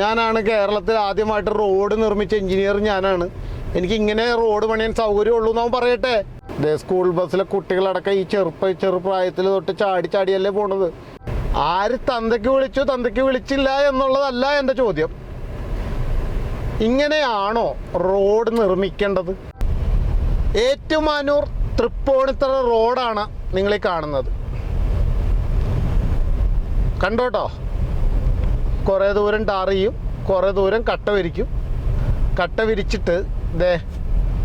ഞാനാണ് കേരളത്തിൽ ആദ്യമായിട്ട് റോഡ് നിർമ്മിച്ച എഞ്ചിനീയർ ഞാനാണ്. എനിക്ക് ഇങ്ങനെ റോഡ് പണിയാൻ സൗകര്യമുള്ളൂ എന്ന് അവൻ പറയട്ടെ. സ്കൂൾ ബസ്സിലെ കുട്ടികളടക്കം ഈ ചെറുപ്രായത്തിൽ തൊട്ട് ചാടിയല്ലേ പോണത്. ആര് തന്തയ്ക്ക് വിളിച്ചു തന്തയ്ക്ക് വിളിച്ചില്ല എന്നുള്ളതല്ല എൻ്റെ ചോദ്യം. ഇങ്ങനെയാണോ റോഡ് നിർമ്മിക്കേണ്ടത്? ഏറ്റുമാനൂർ തൃപ്പൂണിത്തറ റോഡാണ് നിങ്ങളീ കാണുന്നത്. കണ്ടോട്ടോ, കുറേ ദൂരം ടാർ ചെയ്യും, കുറേ ദൂരം കട്ട വിരിക്കും. കട്ട വിരിച്ചിട്ട്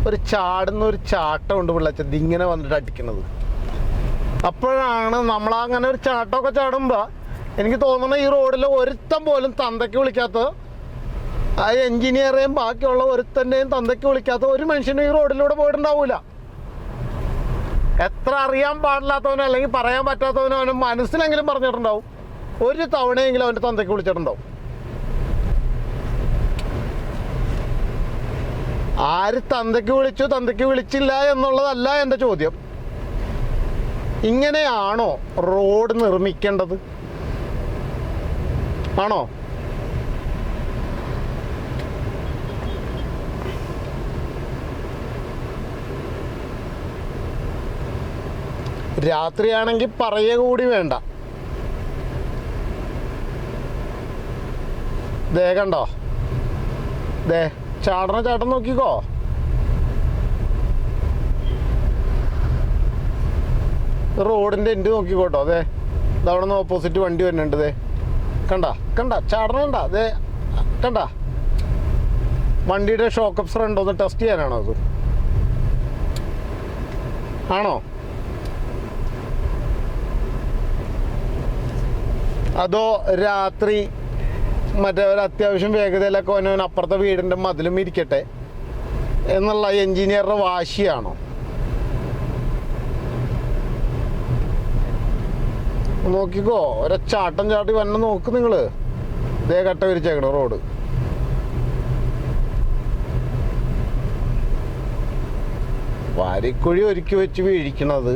ഒരു ചാട്ടമുണ്ട് പിള്ളേച്ചത് ഇങ്ങനെ വന്നിട്ട് അടിക്കണത്. അപ്പോഴാണ് നമ്മളങ്ങനെ ഒരു ചാട്ടമൊക്കെ ചാടുമ്പോൾ എനിക്ക് തോന്നുന്നത് ഈ റോഡിൽ ഒരുത്തൻ പോലും തന്തയ്ക്ക് വിളിക്കാത്ത, ആ എൻജിനീയറേയും ബാക്കിയുള്ള ഒരുത്തൻ്റെയും തന്തയ്ക്ക് വിളിക്കാത്ത ഒരു മനുഷ്യനും ഈ റോഡിലൂടെ പോയിട്ടുണ്ടാവില്ല. എത്ര അറിയാൻ പാടില്ലാത്തവനോ അല്ലെങ്കിൽ പറയാൻ പറ്റാത്തവനോ അവന് മനസ്സിലെങ്കിലും പറഞ്ഞിട്ടുണ്ടാവും. ഒരു തവണയെങ്കിലും അവൻ്റെ തന്തയ്ക്ക് വിളിച്ചിട്ടുണ്ടാവും. ആര് തന്തയ്ക്ക് വിളിച്ചു തന്തയ്ക്ക് വിളിച്ചില്ല എന്നുള്ളതല്ല എൻ്റെ ചോദ്യം. ഇങ്ങനെയാണോ റോഡ് നിർമ്മിക്കേണ്ടത്? ആണോ? രാത്രിയാണെങ്കിൽ പറയുക കൂടി വേണ്ട. കണ്ടോ, ചാട്ടം നോക്കിക്കോ. റോഡിൻ്റെ എൻഡ് നോക്കിക്കോട്ടോ. ഇതവിടെ നിന്ന് ഓപ്പോസിറ്റ് വണ്ടി വരുന്നുണ്ട്. കണ്ട ചാടണം. കണ്ട വണ്ടിയുടെ ഷോക്ക് അബ്സർ ഉണ്ടോ എന്ന് ടെസ്റ്റ് ചെയ്യാനാണോ അത്? ആണോ? അതോ രാത്രി മറ്റേ ഒരു അത്യാവശ്യം വേഗതയിലൊക്കെ അവനവൻ അപ്പുറത്തെ വീടിൻ്റെ മതിലും ഇരിക്കട്ടെ എന്നുള്ള എൻജിനീയറുടെ വാശിയാണോ? നോക്കിക്കോ, ചാട്ടം ചാട്ടി വന്നെ നോക്ക് നിങ്ങൾ. കട്ട വിരിച്ചേക്കണം റോഡ്. വാരിക്കുഴി ഒരുക്കി വെച്ച് വീഴിക്കണത്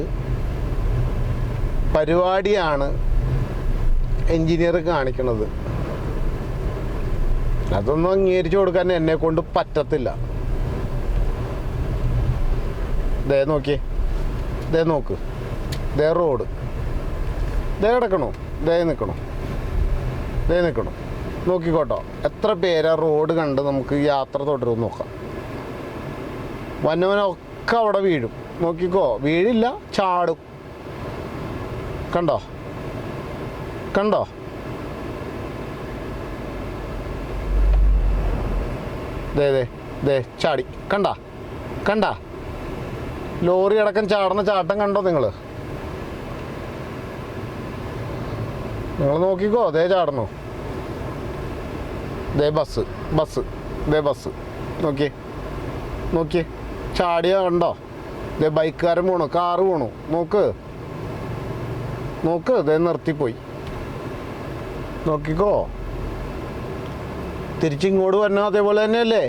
പരിപാടിയാണ് എൻജിനീയർ കാണിക്കണത്. അതൊന്നും അംഗീകരിച്ചു കൊടുക്കാൻ എന്നെ കൊണ്ട് പറ്റത്തില്ല. നോക്കിയേ, നോക്ക്, റോഡ് കിടക്കണോ, നിൽക്കണോ, നോക്കിക്കോട്ടോ. എത്ര പേരാ റോഡ് കണ്ട് നമുക്ക് യാത്ര തുടരുമെന്ന് നോക്കാം. വന്നവനൊക്കെ അവിടെ വീഴും. നോക്കിക്കോ, വീഴില്ല, ചാടും. കണ്ടോ ചാടി. കണ്ട ലോറി അടക്കം ചാടുന്ന ചാട്ടം കണ്ടോ നിങ്ങൾ നോക്കിക്കോ. ചാടണോ? ബസ് നോക്കിയേ ചാടിയ കണ്ടോ? ബൈക്കുകാരൻ പോണു, കാറ് പോണു. നോക്ക് നിർത്തിപ്പോയി. നോക്കിക്കോ. തിരിച്ചിങ്ങോട്ട് വരണം അതേപോലെ തന്നെയല്ലേ.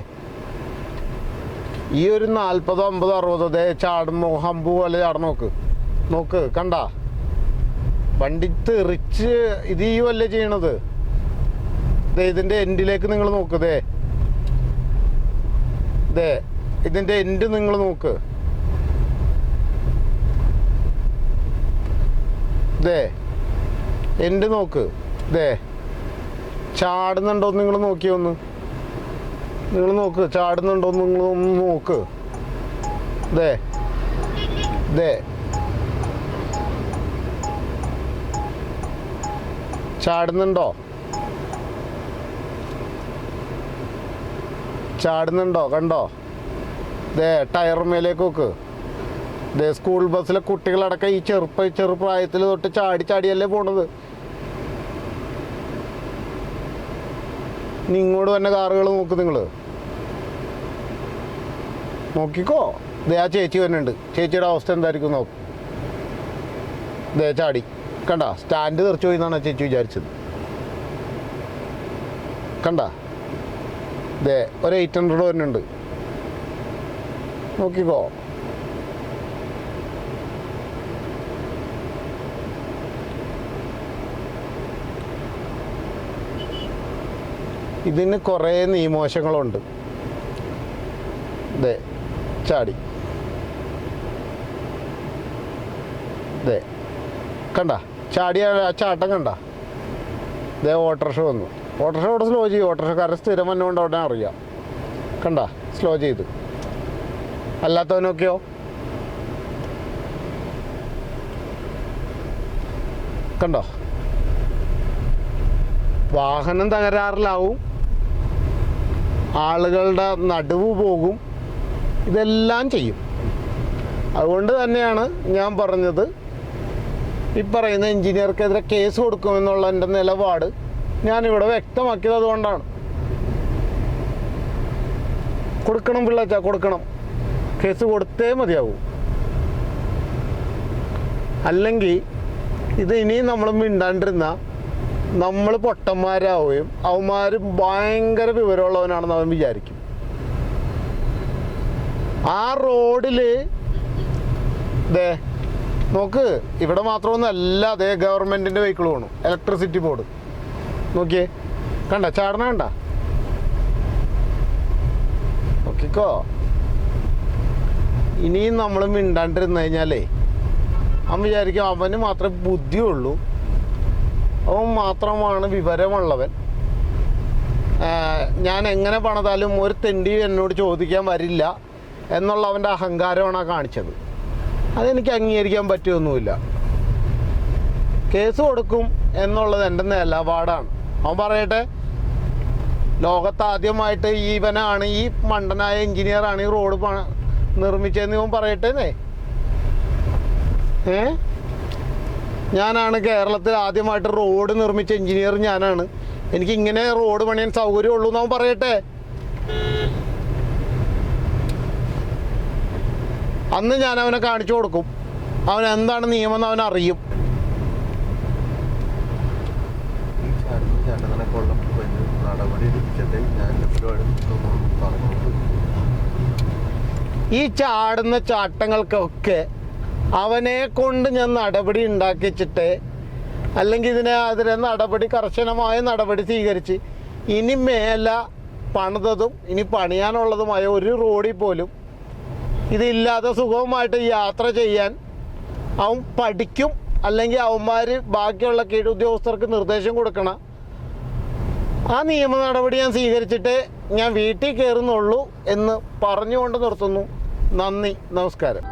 ഈ ഒരു 40, 50, 60 ചാടുമ്പോ ഹമ്പ് പോലെ ചാടണം. നോക്ക് കണ്ട വണ്ടി തെറിച്ച് ഇത് ചെയ്യുമല്ലേ ചെയ്യണത്. ഇതിൻ്റെ എൻഡിലേക്ക് നിങ്ങൾ നോക്ക്. ഇതിൻ്റെ എൻഡ് നിങ്ങൾ നോക്ക്. എൻഡ് നോക്ക്. ചാടുന്നുണ്ടോ നിങ്ങൾ നോക്കിയൊന്ന്. ചാടുന്നുണ്ടോ നിങ്ങളൊന്ന് നോക്ക്. ചാടുന്നുണ്ടോ കണ്ടോ? ടയറുമേലേക്ക് നോക്ക്. സ്കൂൾ ബസ്സിലെ കുട്ടികളടക്കം ഈ ചെറുപ്രായത്തിൽ തൊട്ട് ചാടിയല്ലേ പോണത്. ഇങ്ങോട്ട് തന്നെ കാറുകൾ നോക്ക്. നിങ്ങൾ നോക്കിക്കോ. ആ ചേച്ചി വരുന്നുണ്ട്. ചേച്ചിയുടെ അവസ്ഥ എന്തായിരിക്കും നോക്ക്. ചാടി. കണ്ട സ്റ്റാൻഡ് തെറിച്ചു പോയി എന്നാണ് ചേച്ചി വിചാരിച്ചത്. കണ്ട ഒരു 800 വരുന്നുണ്ട്. നോക്കിക്കോ. ഇതിന് കുറേ നിയമവശങ്ങളുണ്ട്. ദേ ചാടി, ദേ കണ്ട ചാടിയ ആ ചാട്ടം കണ്ട. ദേ ഓട്ടോറിക്ഷ വന്നു, ഓട്ടോറിക്ഷ അവിടെ സ്ലോ ചെയ്യും. ഓട്ടോറിക്ഷക്കാരൻ സ്ഥിരം വന്നുകൊണ്ട് അവിടെ അറിയാം. കണ്ട സ്ലോ ചെയ്ത്. അല്ലാത്തവനൊക്കെയോ കണ്ടോ, വാഹനം തകരാറിലാവും, ആളുകളുടെ നടുവ് പോകും, ഇതെല്ലാം ചെയ്യും. അതുകൊണ്ട് തന്നെയാണ് ഞാൻ പറഞ്ഞത്, ഈ പറയുന്ന എഞ്ചിനീയർക്കെതിരെ കേസ് കൊടുക്കുമെന്നുള്ള എൻ്റെ നിലപാട് ഞാനിവിടെ വ്യക്തമാക്കിയത് അതുകൊണ്ടാണ്. കൊടുക്കണം പിള്ളേച്ചാ, കൊടുക്കണം. കേസ് കൊടുത്തേ മതിയാവും. അല്ലെങ്കിൽ ഇത് ഇനിയും നമ്മൾ മിണ്ടാണ്ടിരുന്ന നമ്മൾ പൊട്ടന്മാരാവുകയും അവന്മാർ ഭയങ്കര വിവരമുള്ളവനാണെന്ന് അവൻ വിചാരിക്കും. ആ റോഡിൽ ദേ നോക്ക്, ഇവിടെ മാത്രമൊന്നുമല്ല, അതേ ഗവൺമെൻറ്റിൻ്റെ വെഹിക്കിൾ പോകണം, ഇലക്ട്രിസിറ്റി ബോർഡ് നോക്കിയേ, കണ്ട ചാടണ കണ്ട, നോക്കിക്കോ. ഇനിയും നമ്മൾ മിണ്ടാണ്ടിരുന്നു കഴിഞ്ഞാലേ അവൻ വിചാരിക്കും അവന് മാത്രമേ ബുദ്ധിയുള്ളൂ, അവൻ മാത്രമാണ് വിവരമുള്ളവൻ, ഞാൻ എങ്ങനെ പണിതാലും ഒരു തെണ്ടി എന്നോട് ചോദിക്കാൻ വരില്ല എന്നുള്ള അവൻ്റെ അഹങ്കാരമാണ് ആ കാണിച്ചത്. അതെനിക്ക് അംഗീകരിക്കാൻ പറ്റുമൊന്നുമില്ല. കേസ് കൊടുക്കും എന്നുള്ളത് എൻ്റെ നിലപാടാണ്. അവൻ പറയട്ടെ, ലോകത്താദ്യമായിട്ട് ഇവനാണ്, ഈ മണ്ടനായ എഞ്ചിനീയറാണ് ഈ റോഡ് നിർമ്മിച്ചതെന്ന് ഇവൻ പറയട്ടേന്നേ. ഞാനാണ് കേരളത്തിൽ ആദ്യമായിട്ട് റോഡ് നിർമ്മിച്ച എഞ്ചിനീയർ, ഞാനാണ്, എനിക്ക് ഇങ്ങനെ റോഡ് പണിയാൻ സൗകര്യമുള്ളൂ എന്ന് അവൻ പറയട്ടെ. അന്ന് ഞാൻ അവനെ കാണിച്ചു കൊടുക്കും, അവൻ എന്താണ് നിയമം എന്ന് അവനറിയും. ഈ ചാടുന്ന ചാട്ടങ്ങൾക്കൊക്കെ അവനെ കൊണ്ട് ഞാൻ നടപടി ഉണ്ടാക്കിച്ചിട്ട്, അല്ലെങ്കിൽ ഇതിനെതിരെ നടപടി, കർശനമായ നടപടി സ്വീകരിച്ച് ഇനി മേല പണിതതും ഇനി പണിയാനുള്ളതുമായ ഒരു റോഡിൽ പോലും ഇതില്ലാതെ സുഖമായിട്ട് യാത്ര ചെയ്യാൻ അവൻ പഠിക്കും. അല്ലെങ്കിൽ അവന്മാർ ബാക്കിയുള്ള കീഴുദ്യോഗസ്ഥർക്ക് നിർദ്ദേശം കൊടുക്കണം. ആ നിയമ നടപടി ഞാൻ സ്വീകരിച്ചിട്ട് ഞാൻ വീട്ടിൽ കയറുന്നുള്ളൂ എന്ന് പറഞ്ഞുകൊണ്ട് നിർത്തുന്നു. നന്ദി, നമസ്കാരം.